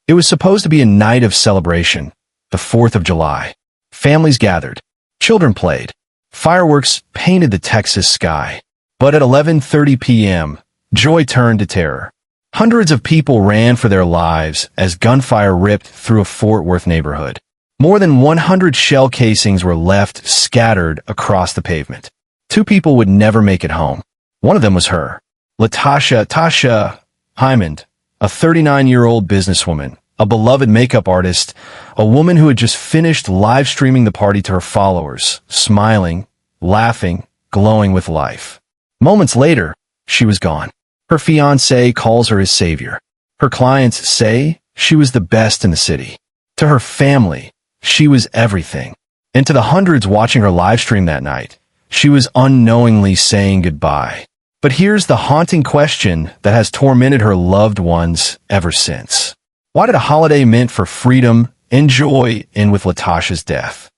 It was supposed to be a night of celebration, the 4th of July. Families gathered. Children played. Fireworks painted the Texas sky. But at 11:30 p.m., joy turned to terror. Hundreds of people ran for their lives as gunfire ripped through a Fort Worth neighborhood. More than 100 shell casings were left scattered across the pavement. 2 people would never make it home. One of them was her, Tasha Hymond, a 39-year-old businesswoman, a beloved makeup artist, a woman who had just finished live streaming the party to her followers, smiling, laughing, glowing with life. Moments later, she was gone. Her fiancé calls her his savior. Her clients say she was the best in the city. To her family, she was everything. And to the hundreds watching her live stream that night, she was unknowingly saying goodbye. But here's the haunting question that has tormented her loved ones ever since. Why did a holiday meant for freedom and joy end with Latasha's death?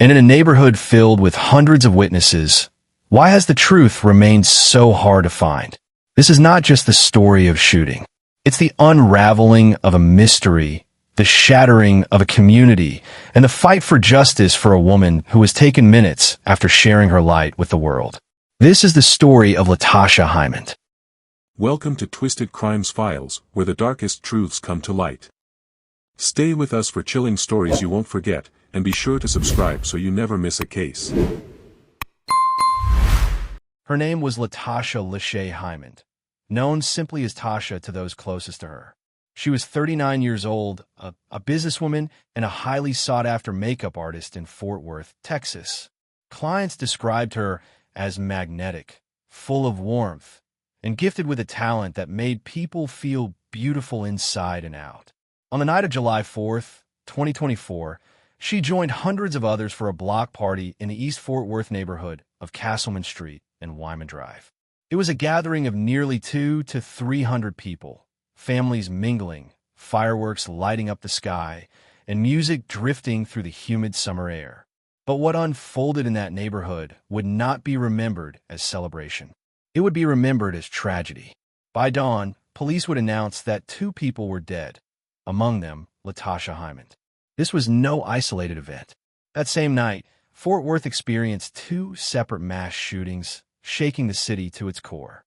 And in a neighborhood filled with hundreds of witnesses, why has the truth remained so hard to find? This is not just the story of shooting. It's the unraveling of a mystery, the shattering of a community, and the fight for justice for a woman who was taken minutes after sharing her light with the world. This is the story of Tasha Hymond. Welcome to Twisted Crimes Files, where the darkest truths come to light. Stay with us for chilling stories you won't forget, and be sure to subscribe so you never miss a case. Her name was Tasha Hymond, known simply as Tasha to those closest to her. She was 39 years old, a businesswoman, and a highly sought-after makeup artist in Fort Worth, Texas. Clients described her as magnetic, full of warmth, and gifted with a talent that made people feel beautiful inside and out. On the night of July 4th, 2024, she joined hundreds of others for a block party in the East Fort Worth neighborhood of Castleman Street and Wyman Drive. It was a gathering of nearly 200 to 300 people, families mingling, fireworks lighting up the sky, and music drifting through the humid summer air. But what unfolded in that neighborhood would not be remembered as celebration. It would be remembered as tragedy. By dawn, police would announce that 2 people were dead, among them Tasha Hymond. This was no isolated event. That same night, Fort Worth experienced 2 separate mass shootings, shaking the city to its core.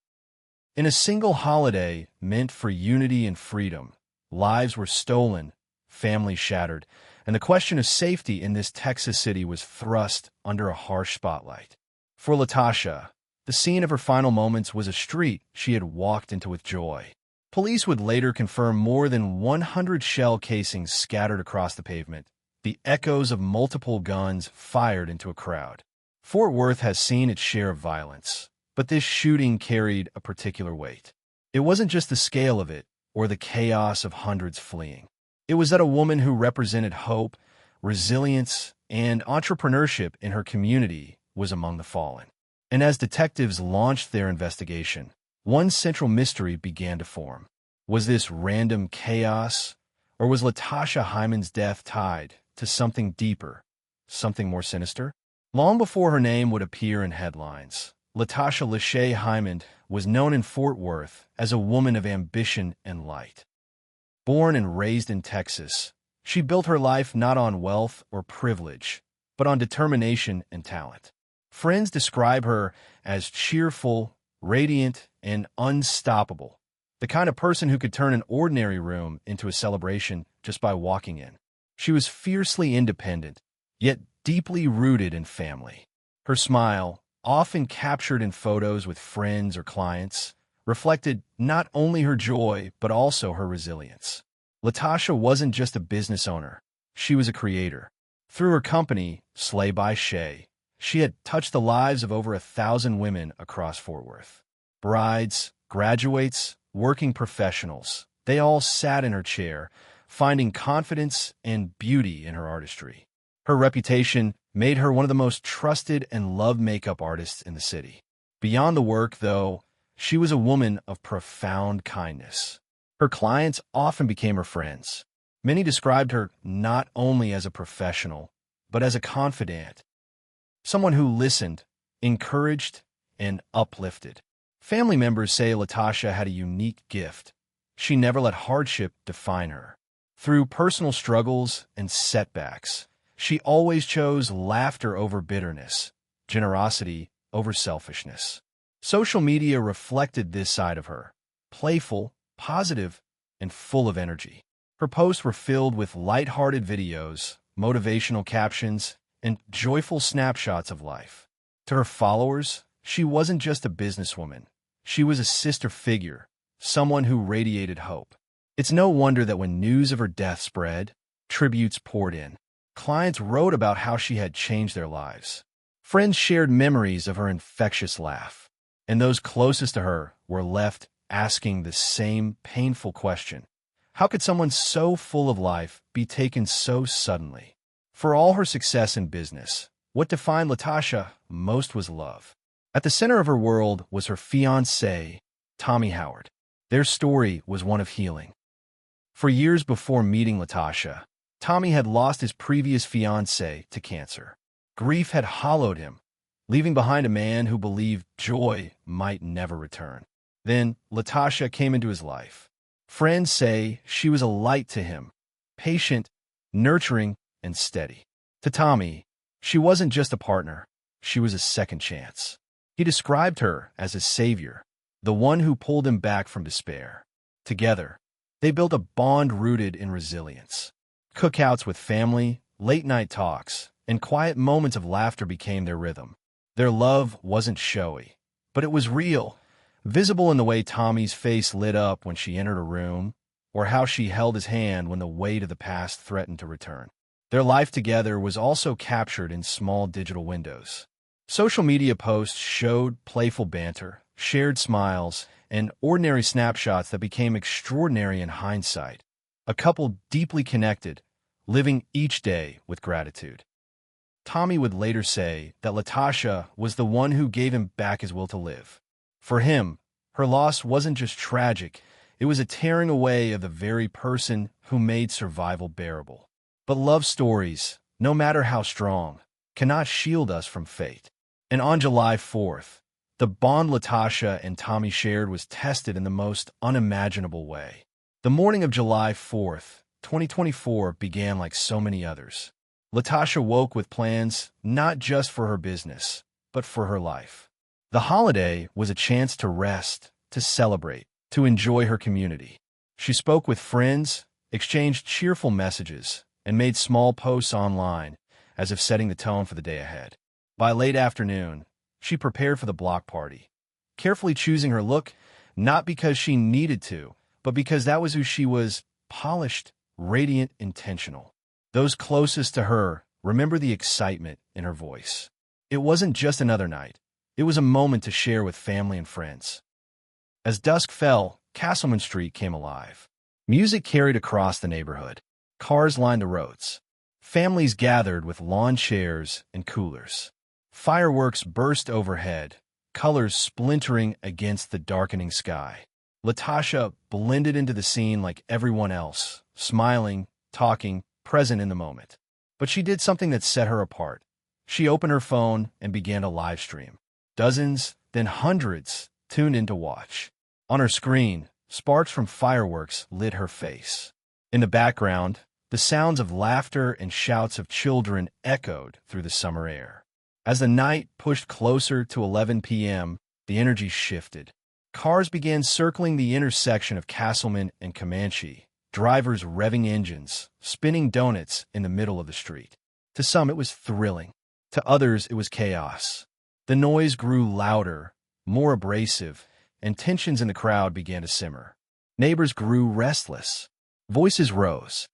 In a single holiday meant for unity and freedom, lives were stolen, families shattered, and the question of safety in this Texas city was thrust under a harsh spotlight. For Tasha, the scene of her final moments was a street she had walked into with joy. Police would later confirm more than 100 shell casings scattered across the pavement, the echoes of multiple guns fired into a crowd. Fort Worth has seen its share of violence, but this shooting carried a particular weight. It wasn't just the scale of it, or the chaos of hundreds fleeing. It was that a woman who represented hope, resilience, and entrepreneurship in her community was among the fallen. And as detectives launched their investigation, one central mystery began to form. Was this random chaos, or was Tasha Hymond's death tied to something deeper, something more sinister? Long before her name would appear in headlines, Tasha Hymond was known in Fort Worth as a woman of ambition and light. Born and raised in Texas, she built her life not on wealth or privilege, but on determination and talent. Friends describe her as cheerful, radiant, and unstoppable, the kind of person who could turn an ordinary room into a celebration just by walking in. She was fiercely independent, yet deeply rooted in family. Her smile, often captured in photos with friends or clients, reflected not only her joy, but also her resilience. Tasha wasn't just a business owner, she was a creator. Through her company, Slay by Shay, she had touched the lives of over 1,000 women across Fort Worth. Brides, graduates, working professionals, they all sat in her chair, finding confidence and beauty in her artistry. Her reputation made her one of the most trusted and loved makeup artists in the city. Beyond the work, though, she was a woman of profound kindness. Her clients often became her friends. Many described her not only as a professional, but as a confidant, someone who listened, encouraged, and uplifted. Family members say Tasha had a unique gift. She never let hardship define her. Through personal struggles and setbacks, she always chose laughter over bitterness, generosity over selfishness. Social media reflected this side of her, playful, positive, and full of energy. Her posts were filled with light-hearted videos, motivational captions, and joyful snapshots of life. To her followers, she wasn't just a businesswoman. She was a sister figure, someone who radiated hope. It's no wonder that when news of her death spread, tributes poured in. Clients wrote about how she had changed their lives. Friends shared memories of her infectious laugh. And those closest to her were left asking the same painful question. How could someone so full of life be taken so suddenly? For all her success in business, what defined Latasha most was love. At the center of her world was her fiancé, Tommy Howard. Their story was one of healing. For years before meeting Latasha, Tommy had lost his previous fiancé to cancer. Grief had hollowed him, leaving behind a man who believed joy might never return. Then Latasha came into his life. Friends say she was a light to him, patient, nurturing, and steady. To Tommy, she wasn't just a partner, she was a second chance. He described her as a savior, the one who pulled him back from despair. Together, they built a bond rooted in resilience. Cookouts with family, late-night talks, and quiet moments of laughter became their rhythm. Their love wasn't showy, but it was real, visible in the way Tommy's face lit up when she entered a room, or how she held his hand when the weight of the past threatened to return. Their life together was also captured in small digital windows. Social media posts showed playful banter, shared smiles, and ordinary snapshots that became extraordinary in hindsight. A couple deeply connected, living each day with gratitude. Tommy would later say that Latasha was the one who gave him back his will to live. For him, her loss wasn't just tragic, it was a tearing away of the very person who made survival bearable. But love stories, no matter how strong, cannot shield us from fate. And on July 4th, the bond Latasha and Tommy shared was tested in the most unimaginable way. The morning of July 4th, 2024 began like so many others. Latasha woke with plans not just for her business, but for her life. The holiday was a chance to rest, to celebrate, to enjoy her community. She spoke with friends, exchanged cheerful messages, and made small posts online, as if setting the tone for the day ahead. By late afternoon, she prepared for the block party, carefully choosing her look, not because she needed to, but because that was who she was: polished, radiant, intentional. Those closest to her remember the excitement in her voice. It wasn't just another night. It was a moment to share with family and friends. As dusk fell, Castleman Street came alive. Music carried across the neighborhood. Cars lined the roads. Families gathered with lawn chairs and coolers. Fireworks burst overhead, colors splintering against the darkening sky. Latasha blended into the scene like everyone else, smiling, talking, present in the moment. But she did something that set her apart. She opened her phone and began to live stream. Dozens, then hundreds, tuned in to watch. On her screen, sparks from fireworks lit her face. In the background, the sounds of laughter and shouts of children echoed through the summer air. As the night pushed closer to 11 p.m., the energy shifted. Cars began circling the intersection of Castleman and Comanche, drivers revving engines, spinning donuts in the middle of the street. To some, it was thrilling. To others, it was chaos. The noise grew louder, more abrasive, and tensions in the crowd began to simmer. Neighbors grew restless. Voices rose.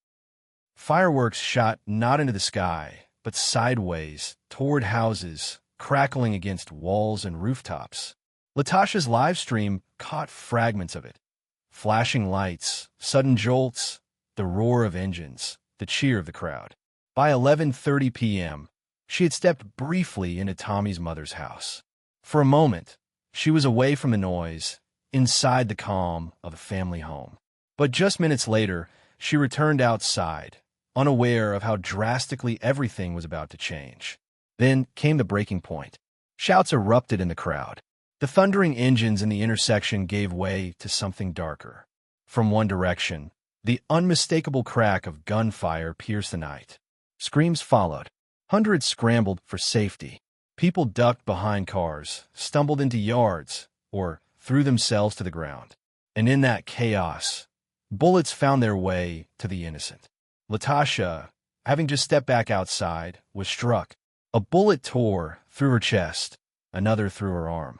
Fireworks shot not into the sky, but sideways, toward houses, crackling against walls and rooftops. Latasha's live stream caught fragments of it. Flashing lights, sudden jolts, the roar of engines, the cheer of the crowd. By 11:30 p.m., she had stepped briefly into Tommy's mother's house. For a moment, she was away from the noise, inside the calm of the family home. But just minutes later, she returned outside, unaware of how drastically everything was about to change. Then came the breaking point. Shouts erupted in the crowd. The thundering engines in the intersection gave way to something darker. From one direction, The unmistakable crack of gunfire pierced the night. Screams followed. Hundreds scrambled for safety. People ducked behind cars, stumbled into yards, or threw themselves to the ground. And in that chaos, bullets found their way to the innocent. Latasha, having just stepped back outside, was struck. A bullet tore through her chest, another through her arm.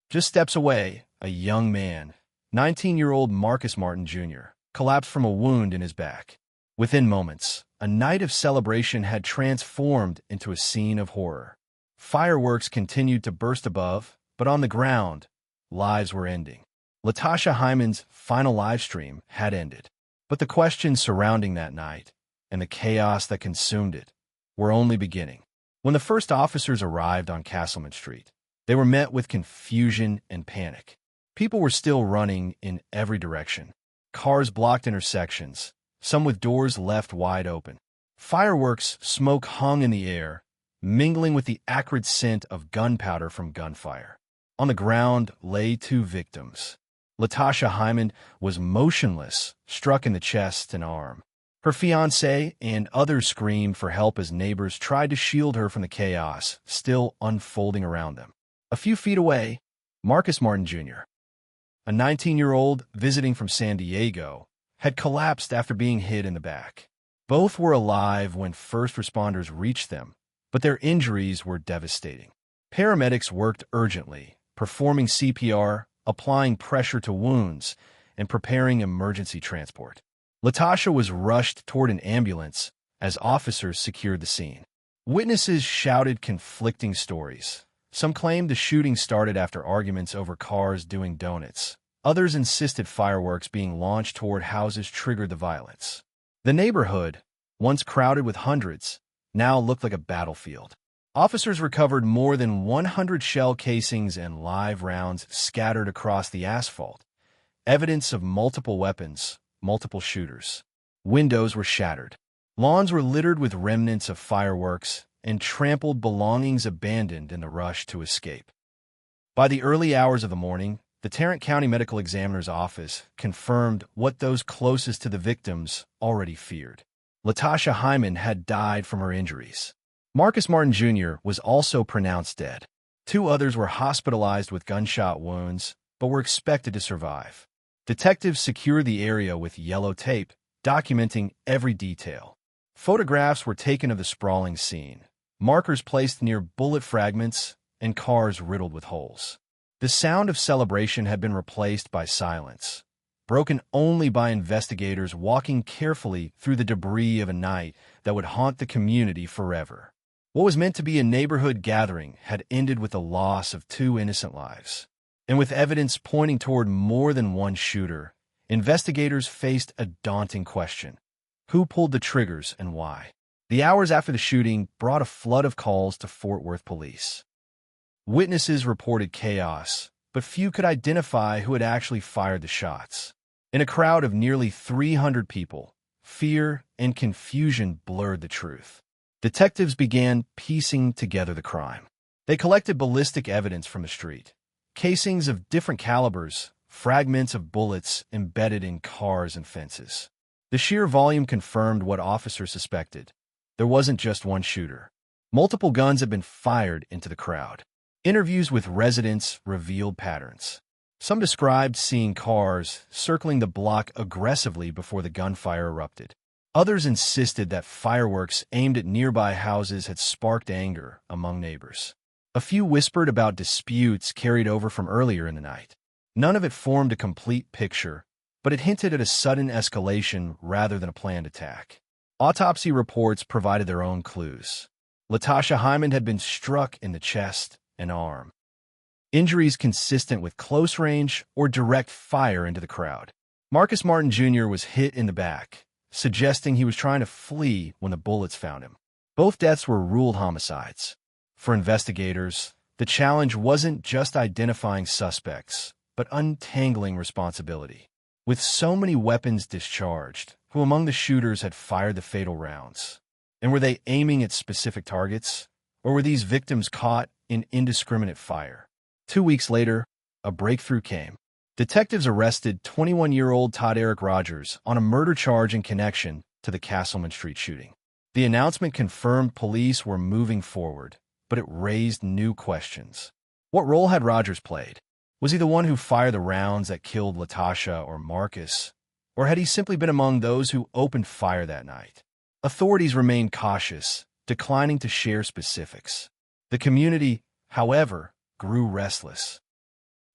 Just steps away, a young man, 19-year-old Marcus Martin Jr., collapsed from a wound in his back. Within moments, a night of celebration had transformed into a scene of horror. Fireworks continued to burst above, but on the ground, lives were ending. Tasha Hymond's final livestream had ended, but the questions surrounding that night and the chaos that consumed it were only beginning. When the first officers arrived on Castleman Street, they were met with confusion and panic. People were still running in every direction. Cars blocked intersections, some with doors left wide open. Fireworks smoke hung in the air, mingling with the acrid scent of gunpowder from gunfire. On the ground lay two victims. Tasha Hymond was motionless, struck in the chest and arm. Her fiancé and others screamed for help as neighbors tried to shield her from the chaos still unfolding around them. A few feet away, Marcus Martin Jr., a 19-year-old visiting from San Diego, had collapsed after being hit in the back. Both were alive when first responders reached them, but their injuries were devastating. Paramedics worked urgently, performing CPR, applying pressure to wounds, and preparing emergency transport. Tasha was rushed toward an ambulance as officers secured the scene. Witnesses shouted conflicting stories. Some claimed the shooting started after arguments over cars doing donuts. Others insisted fireworks being launched toward houses triggered the violence. The neighborhood, once crowded with hundreds, now looked like a battlefield. Officers recovered more than 100 shell casings and live rounds scattered across the asphalt, evidence of multiple weapons, multiple shooters. Windows were shattered. Lawns were littered with remnants of fireworks, and trampled belongings abandoned in the rush to escape. By the early hours of the morning, the Tarrant County Medical Examiner's office confirmed what those closest to the victims already feared. Tasha Hymond had died from her injuries. Marcus Martin Jr. was also pronounced dead. Two others were hospitalized with gunshot wounds, but were expected to survive. Detectives secured the area with yellow tape, documenting every detail. Photographs were taken of the sprawling scene, markers placed near bullet fragments, and cars riddled with holes. The sound of celebration had been replaced by silence, broken only by investigators walking carefully through the debris of a night that would haunt the community forever. What was meant to be a neighborhood gathering had ended with the loss of two innocent lives. And with evidence pointing toward more than one shooter, investigators faced a daunting question. Who pulled the triggers and why? The hours after the shooting brought a flood of calls to Fort Worth police. Witnesses reported chaos, but few could identify who had actually fired the shots. In a crowd of nearly 300 people, fear and confusion blurred the truth. Detectives began piecing together the crime. They collected ballistic evidence from the street, casings of different calibers, fragments of bullets embedded in cars and fences. The sheer volume confirmed what officers suspected. There wasn't just one shooter. Multiple guns had been fired into the crowd. Interviews with residents revealed patterns. Some described seeing cars circling the block aggressively before the gunfire erupted. Others insisted that fireworks aimed at nearby houses had sparked anger among neighbors. A few whispered about disputes carried over from earlier in the night. None of it formed a complete picture, but it hinted at a sudden escalation rather than a planned attack. Autopsy reports provided their own clues. Tasha Hymond had been struck in the chest and arm. Injuries consistent with close range or direct fire into the crowd. Marcus Martin Jr. was hit in the back, suggesting he was trying to flee when the bullets found him. Both deaths were ruled homicides. For investigators, the challenge wasn't just identifying suspects, but untangling responsibility. With so many weapons discharged, who among the shooters had fired the fatal rounds? And were they aiming at specific targets? Or were these victims caught in indiscriminate fire? 2 weeks later, a breakthrough came. Detectives arrested 21-year-old Todd Eric Rogers on a murder charge in connection to the Castleman Street shooting. The announcement confirmed police were moving forward, but it raised new questions. What role had Rogers played? Was he the one who fired the rounds that killed Latasha or Marcus? Or had he simply been among those who opened fire that night? Authorities remained cautious, declining to share specifics. The community, however, grew restless.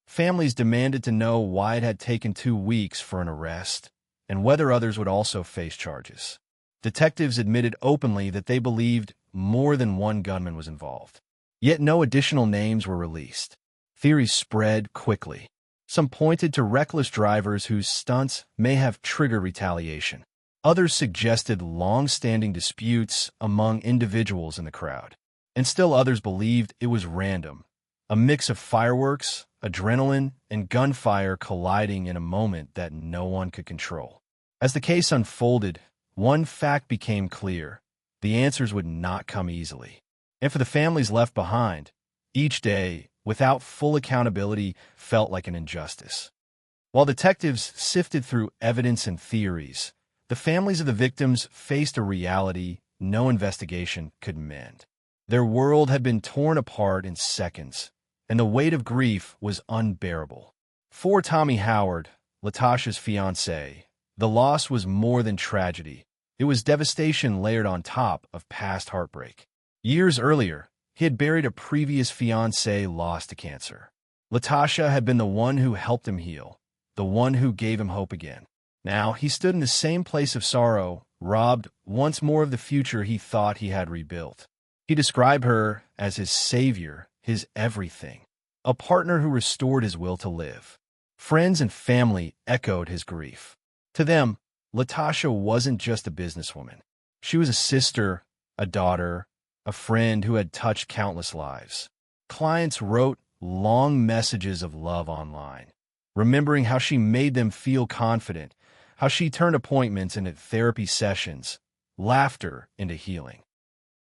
Families demanded to know why it had taken 2 weeks for an arrest, and whether others would also face charges. Detectives admitted openly that they believed more than one gunman was involved. Yet no additional names were released. Theories spread quickly. Some pointed to reckless drivers whose stunts may have triggered retaliation. Others suggested long-standing disputes among individuals in the crowd. And still others believed it was random, a mix of fireworks, adrenaline, and gunfire colliding in a moment that no one could control. As the case unfolded, one fact became clear: the answers would not come easily. And for the families left behind, each day, without full accountability, felt like an injustice. While detectives sifted through evidence and theories, the families of the victims faced a reality no investigation could mend. Their world had been torn apart in seconds, and the weight of grief was unbearable. For Tommy Howard, Latasha's fiancé, the loss was more than tragedy. It was devastation layered on top of past heartbreak. Years earlier, he had buried a previous fiancé lost to cancer. Latasha had been the one who helped him heal, the one who gave him hope again. Now he stood in the same place of sorrow, robbed once more of the future he thought he had rebuilt. He described her as his savior, his everything, a partner who restored his will to live. Friends and family echoed his grief. To them, Latasha wasn't just a businesswoman. She was a sister, a daughter, a friend who had touched countless lives. Clients wrote long messages of love online, remembering how she made them feel confident, how she turned appointments into therapy sessions, laughter into healing.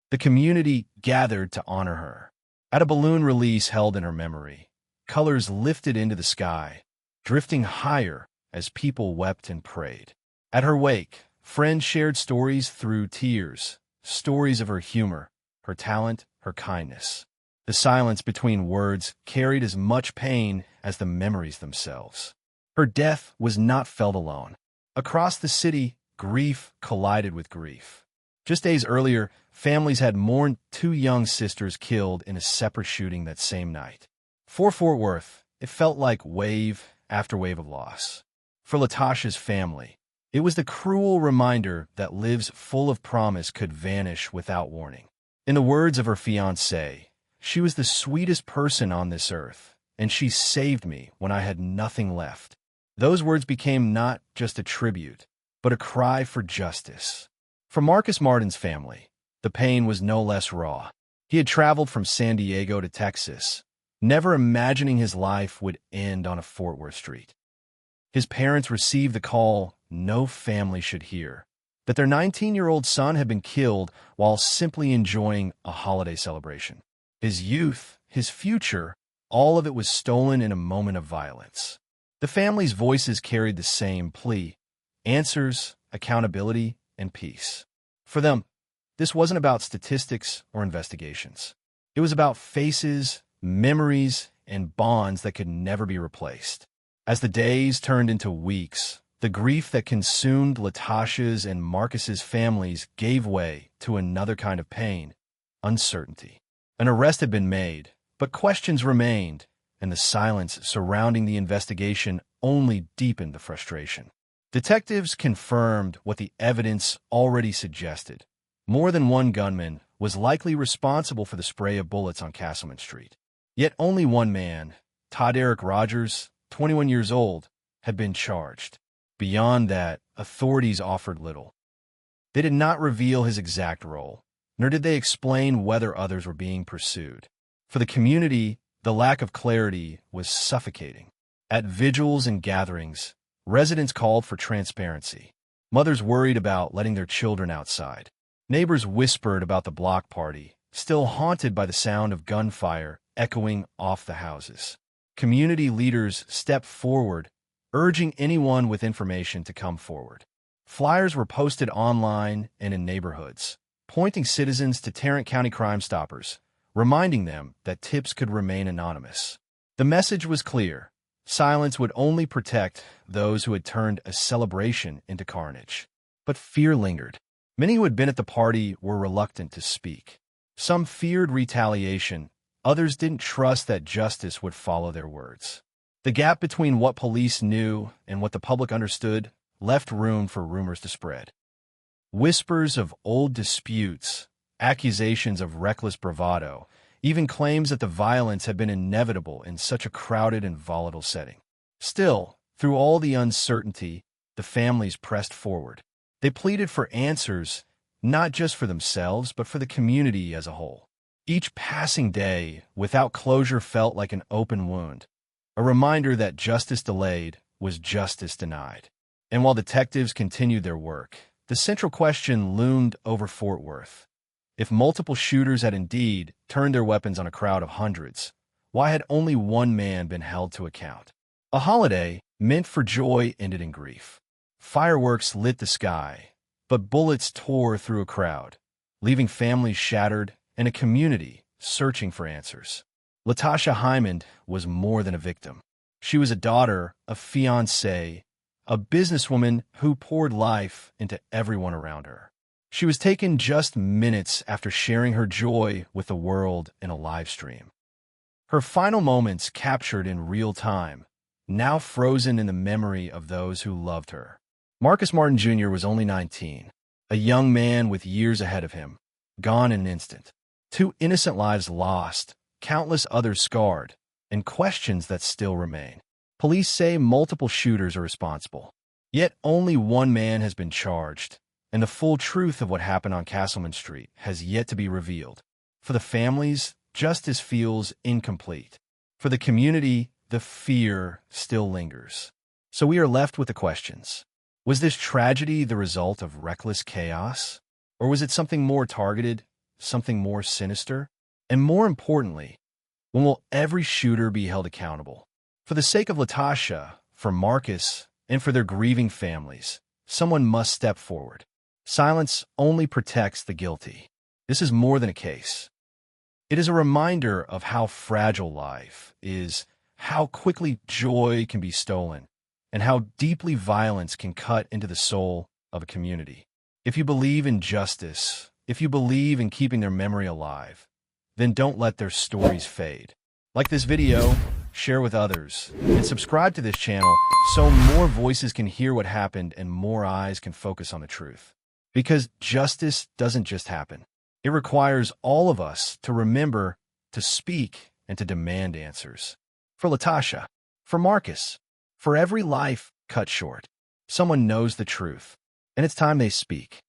The community gathered to honor her. At a balloon release held in her memory, colors lifted into the sky, drifting higher as people wept and prayed. At her wake, friends shared stories through tears, stories of her humor, her talent, her kindness. The silence between words carried as much pain as the memories themselves. Her death was not felt alone. Across the city, grief collided with grief. Just days earlier, families had mourned 2 young sisters killed in a separate shooting that same night. For Fort Worth, it felt like wave after wave of loss. For Latasha's family, it was the cruel reminder that lives full of promise could vanish without warning. In the words of her fiancé, she was the sweetest person on this earth, and she saved me when I had nothing left. Those words became not just a tribute, but a cry for justice. For Marcus Martin's family, the pain was no less raw. He had traveled from San Diego to Texas, never imagining his life would end on a Fort Worth street. His parents received the call no family should hear, that their 19-year-old son had been killed while simply enjoying a holiday celebration. His youth, his future, all of it was stolen in a moment of violence. The family's voices carried the same plea: answers, accountability, and peace. For them, this wasn't about statistics or investigations. It was about faces, memories, and bonds that could never be replaced. As the days turned into weeks, the grief that consumed Latasha's and Marcus's families gave way to another kind of pain: uncertainty. An arrest had been made, but questions remained, and the silence surrounding the investigation only deepened the frustration. Detectives confirmed what the evidence already suggested. More than one gunman was likely responsible for the spray of bullets on Castleman Street. Yet only one man, Todd Eric Rogers, 21 years old, had been charged. Beyond that, authorities offered little. They did not reveal his exact role, nor did they explain whether others were being pursued. For the community, the lack of clarity was suffocating. At vigils and gatherings, residents called for transparency. Mothers worried about letting their children outside. Neighbors whispered about the block party, still haunted by the sound of gunfire echoing off the houses. Community leaders stepped forward, urging anyone with information to come forward. Flyers were posted online and in neighborhoods, pointing citizens to Tarrant County Crime Stoppers, reminding them that tips could remain anonymous. The message was clear. Silence would only protect those who had turned a celebration into carnage. But fear lingered. Many who had been at the party were reluctant to speak. Some feared retaliation. Others didn't trust that justice would follow their words. The gap between what police knew and what the public understood left room for rumors to spread. Whispers of old disputes, accusations of reckless bravado, even claims that the violence had been inevitable in such a crowded and volatile setting. Still, through all the uncertainty, the families pressed forward. They pleaded for answers, not just for themselves, but for the community as a whole. Each passing day without closure felt like an open wound, a reminder that justice delayed was justice denied. And while detectives continued their work, the central question loomed over Fort Worth. If multiple shooters had indeed turned their weapons on a crowd of hundreds, why had only one man been held to account? A holiday meant for joy ended in grief. Fireworks lit the sky, but bullets tore through a crowd, leaving families shattered and a community searching for answers. Tasha Hymond was more than a victim. She was a daughter, a fiancé, a businesswoman who poured life into everyone around her. She was taken just minutes after sharing her joy with the world in a live stream. Her final moments captured in real time, now frozen in the memory of those who loved her. Marcus Martin Jr. was only 19, a young man with years ahead of him, gone in an instant. 2 innocent lives lost, countless others scarred, and questions that still remain. Police say multiple shooters are responsible, yet only one man has been charged, and the full truth of what happened on Castleman Street has yet to be revealed. For the families, justice feels incomplete. For the community, the fear still lingers. So we are left with the questions. Was this tragedy the result of reckless chaos? Or was it something more targeted, something more sinister? And more importantly, when will every shooter be held accountable? For the sake of Tasha, for Marcus, and for their grieving families, someone must step forward. Silence only protects the guilty. This is more than a case. It is a reminder of how fragile life is, how quickly joy can be stolen, and how deeply violence can cut into the soul of a community. If you believe in justice, if you believe in keeping their memory alive, then don't let their stories fade. Like this video, share with others, and subscribe to this channel so more voices can hear what happened and more eyes can focus on the truth. Because justice doesn't just happen. It requires all of us to remember, to speak, and to demand answers. For Tasha, for Marcus, for every life cut short, someone knows the truth, and it's time they speak.